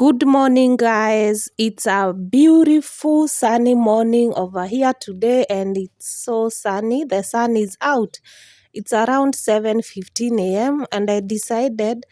Good morning, guys. It's a beautiful sunny morning over here today, and it's so sunny. The sun is out. It's around 7:15 a.m. and I decided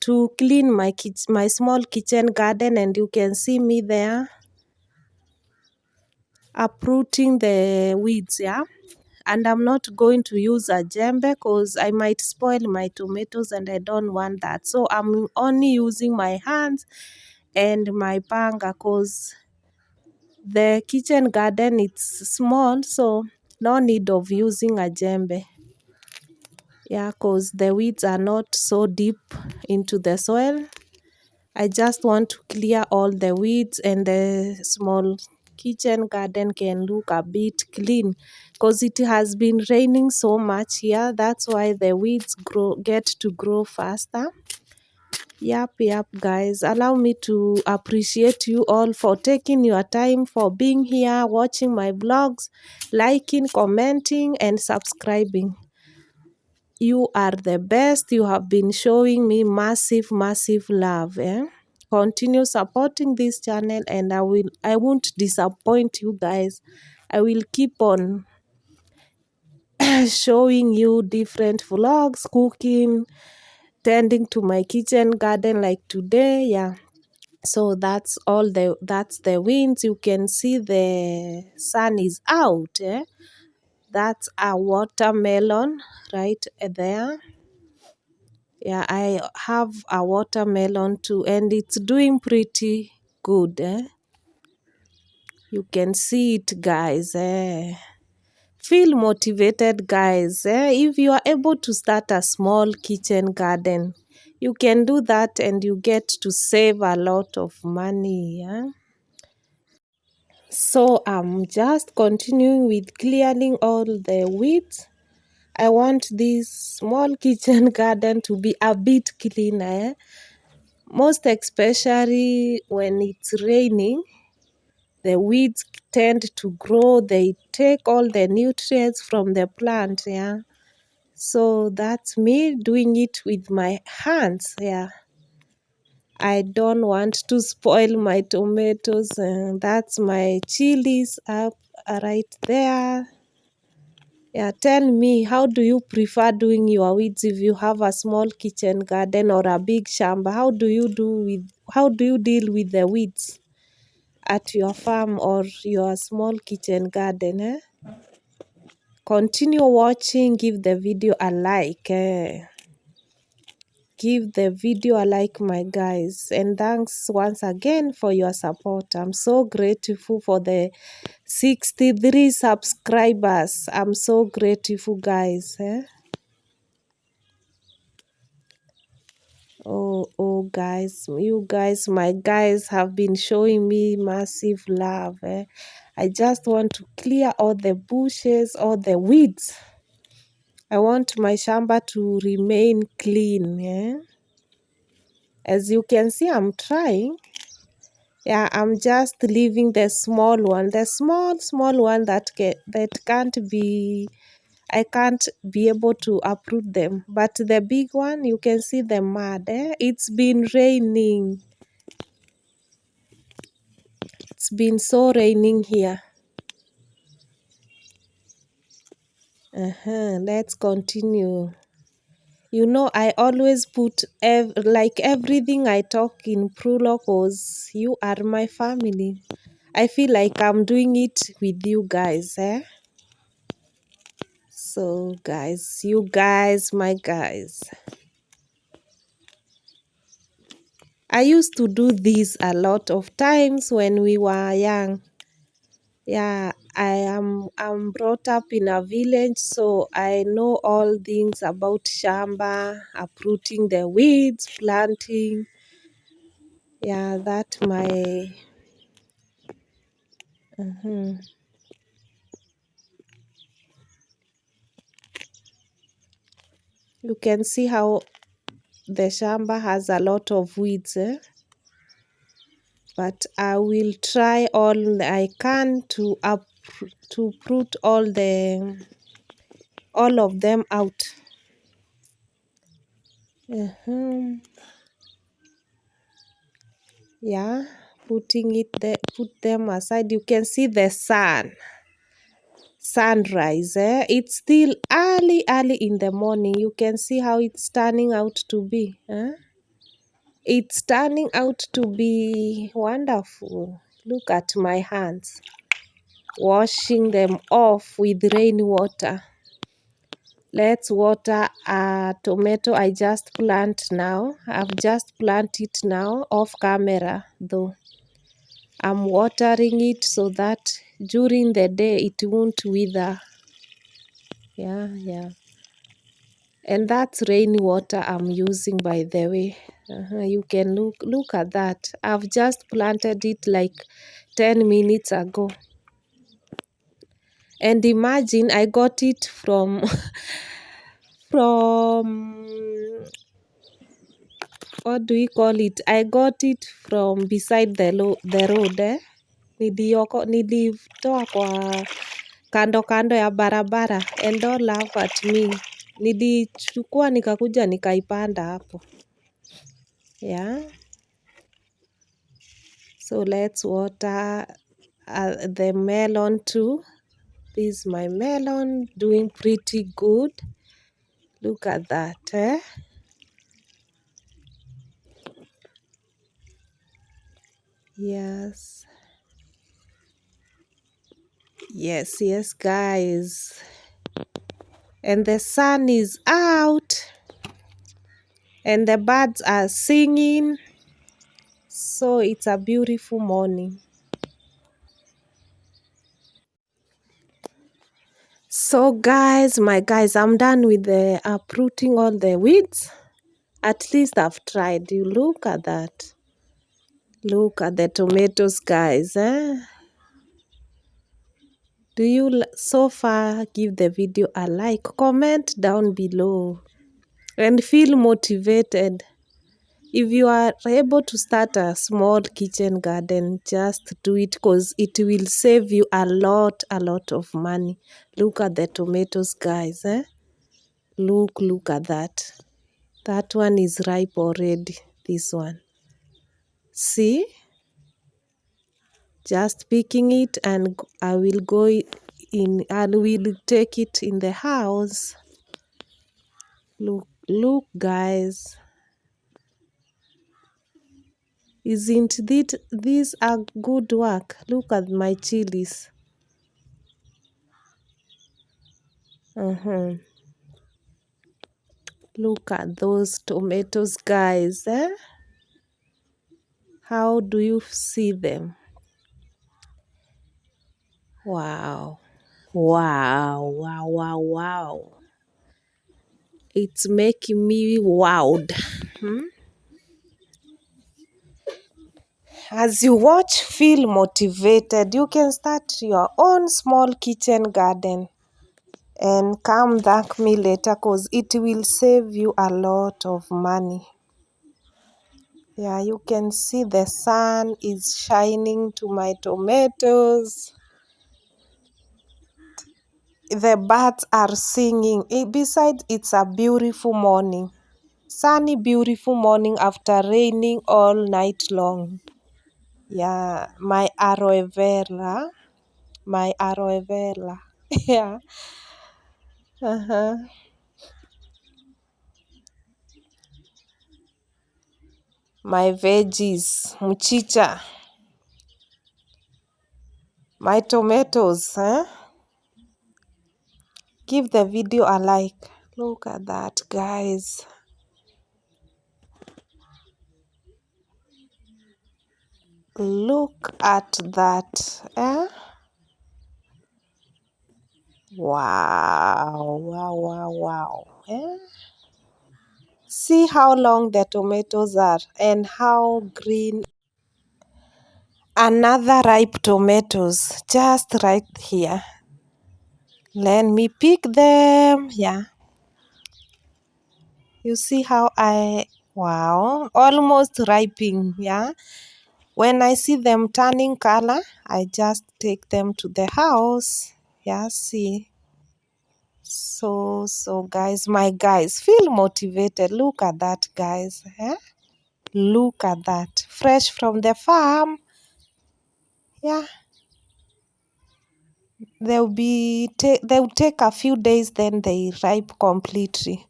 to clean my small kitchen garden, and you can see me there uprooting the weeds, yeah. And I'm not going to use a jembe because I might spoil my tomatoes and I don't want that. So I'm only using my hands and my panga because the kitchen garden it's small, so no need of using a jembe. Yeah, because the weeds are not so deep into the soil. I just want to clear all the weeds and the small kitchen garden can look a bit clean because it has been raining so much here. That's why the weeds get to grow faster. Yep, guys. Allow me to appreciate you all for taking your time, for being here, watching my vlogs, liking, commenting, and subscribing. You are the best. You have been showing me massive love. Continue supporting this channel, and I won't disappoint you guys. I will keep on showing you different vlogs, cooking, tending to my kitchen garden like today. Yeah. So that's the winds. You can see the sun is out. That's a watermelon right there. Yeah, I have a watermelon too, and it's doing pretty good. You can see it, guys. Feel motivated, guys. If you are able to start a small kitchen garden, you can do that and you get to save a lot of money. Yeah? So I'm just continuing with clearing all the weeds. I want this small kitchen garden to be a bit cleaner, most especially when it's raining. The weeds tend to grow, they take all the nutrients from the plant, yeah. So that's me doing it with my hands, yeah. I don't want to spoil my tomatoes. That's my chilies up right there. Yeah, tell me, how do you prefer doing your weeds if you have a small kitchen garden or a big shamba? How do you deal with the weeds at your farm or your small kitchen garden? Continue watching, give the video a like. Give the video a like, my guys, and thanks once again for your support. I'm so grateful for the 63 subscribers. I'm so grateful, guys. Oh guys, you guys, my guys have been showing me massive love. I just want to clear all the bushes, all the weeds. I want my shamba to remain clean. As you can see, I'm trying. Yeah, I'm just leaving the small one, the small one that can't be, I can't be able to uproot them. But the big one, you can see the mud. It's been raining. It's been so raining here. Let's continue. You know, I always put like everything I talk in prologue because you are my family. I feel like I'm doing it with you guys. So, guys, you guys, my guys. I used to do this a lot of times when we were young. Yeah, I'm brought up in a village, so I know all things about shamba, uprooting the weeds, planting. Yeah, that my mhm. You can see how the shamba has a lot of weeds, but I will try all I can to uproot all of them out. Yeah, putting it there, put them aside. You can see the sunrise. It's still early in the morning. You can see how it's turning out to be. It's turning out to be wonderful. Look at my hands, washing them off with rainwater. Let's water a tomato I just plant now. I've just planted it now off camera though. I'm watering it so that during the day it won't wither. Yeah. And that's rainwater I'm using, by the way. You can look at that. I've just planted it like 10 minutes ago. And imagine I got it from from what do we call it? I got it from beside the road. Nilitoa kwa kando ya barabara, and don't laugh at me. Nilichukua nikakuja nikaipanda hapo. Yeah. So let's water the melon too. This is my melon doing pretty good. Look at that. Yes. Yes, guys. And the sun is out. And the birds are singing. So it's a beautiful morning. So guys, I'm done with the uprooting all the weeds. At least I've tried. You look at that. Look at the tomatoes, guys. Do you so far give the video a like? Comment down below and feel motivated. If you are able to start a small kitchen garden, just do it because it will save you a lot of money. Look at the tomatoes, guys. Look at that. That one is ripe already. This one. See? Just picking it and I will go in and will take it in the house. Look, guys. Isn't this a good work? Look at my chilies. Look at those tomatoes, guys. How do you see them? Wow. It's making me wowed. As you watch, feel motivated. You can start your own small kitchen garden and come thank me later because it will save you a lot of money. Yeah, you can see the sun is shining to my tomatoes. The birds are singing. Besides, it's a beautiful morning. Sunny, beautiful morning after raining all night long. Yeah, my aloe vera. Yeah. My veggies, mchicha. My tomatoes. Give the video a like. Look at that, guys. Look at that. Wow. See how long the tomatoes are and how green. Another ripe tomatoes just right here. Let me pick them. Yeah. You see how wow, almost ripening. Yeah. When I see them turning color, I just take them to the house. Yeah, see. So guys, my guys, feel motivated. Look at that, guys. Look at that, fresh from the farm. Yeah, they'll take a few days, then they ripe completely.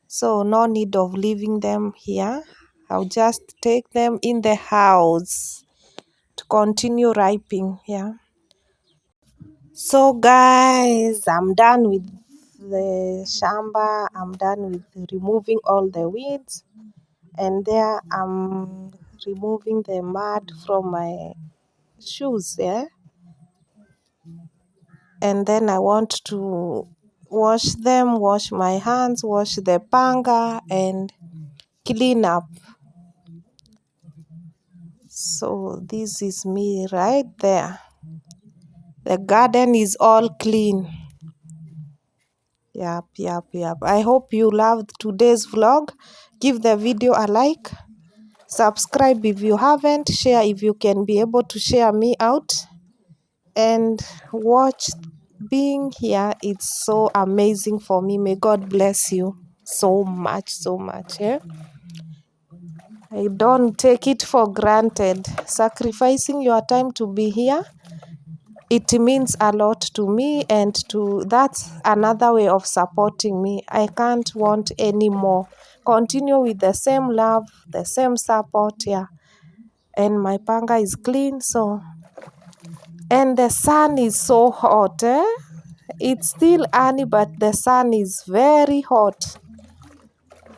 So no need of leaving them here. I'll just take them in the house to continue ripening. Yeah. So guys, I'm done with the shamba. I'm done with removing all the weeds, and there I'm removing the mud from my shoes. Yeah. And then I want to wash them, wash my hands, wash the panga, and clean up. So this is me right there. The garden is all clean. Yep. I hope you loved today's vlog. Give the video a like. Subscribe if you haven't. Share if you can be able to share me out. And watch being here. It's so amazing for me. May God bless you so much. Eh? I don't take it for granted. Sacrificing your time to be here, it means a lot to me, and that's another way of supporting me. I can't want any more. Continue with the same love, the same support. Yeah. And my panga is clean, so, and the sun is so hot. It's still early, but the sun is very hot.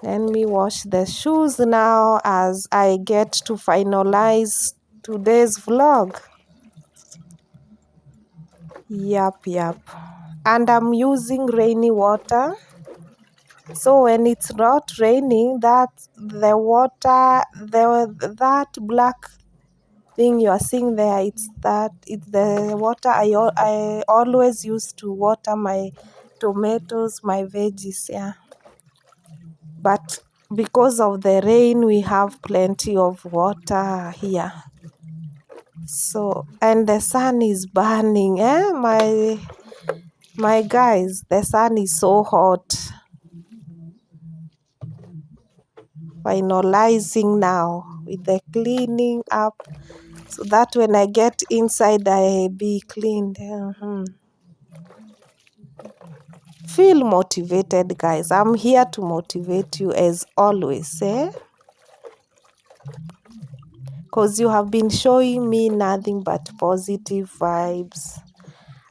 Let me wash the shoes now as I get to finalize today's vlog. Yup. And I'm using rainy water. So when it's not raining, that the water, that black thing you are seeing there, it's the water I always use to water my tomatoes, my veggies. Yeah. But because of the rain, we have plenty of water here. So, and the sun is burning. My guys, the sun is so hot. Finalizing now with the cleaning up, so that when I get inside, I be cleaned. Feel motivated, guys. I'm here to motivate you as always, because you have been showing me nothing but positive vibes,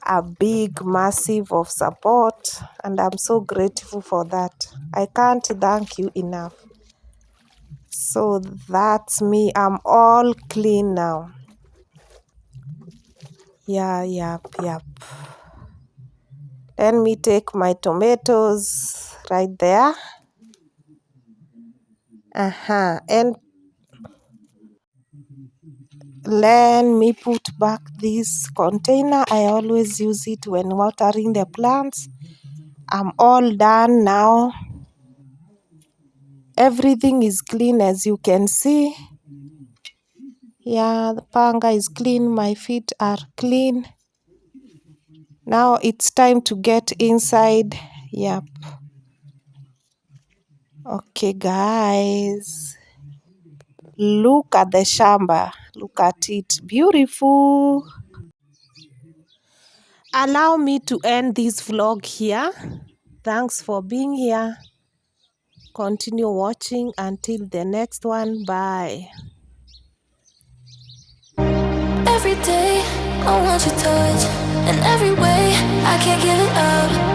a big massive of support, and I'm so grateful for that. I can't thank you enough. So that's me. I'm all clean now. Yep. Let me take my tomatoes right there. And let me put back this container. I always use it when watering the plants. I'm all done now. Everything is clean, as you can see. Yeah, the panga is clean. My feet are clean. Now it's time to get inside. Yep. Okay, guys. Look at the shamba. Look at it. Beautiful. Allow me to end this vlog here. Thanks for being here. Continue watching until the next one. Bye. Every day I want your touch, and every way I can't give it up.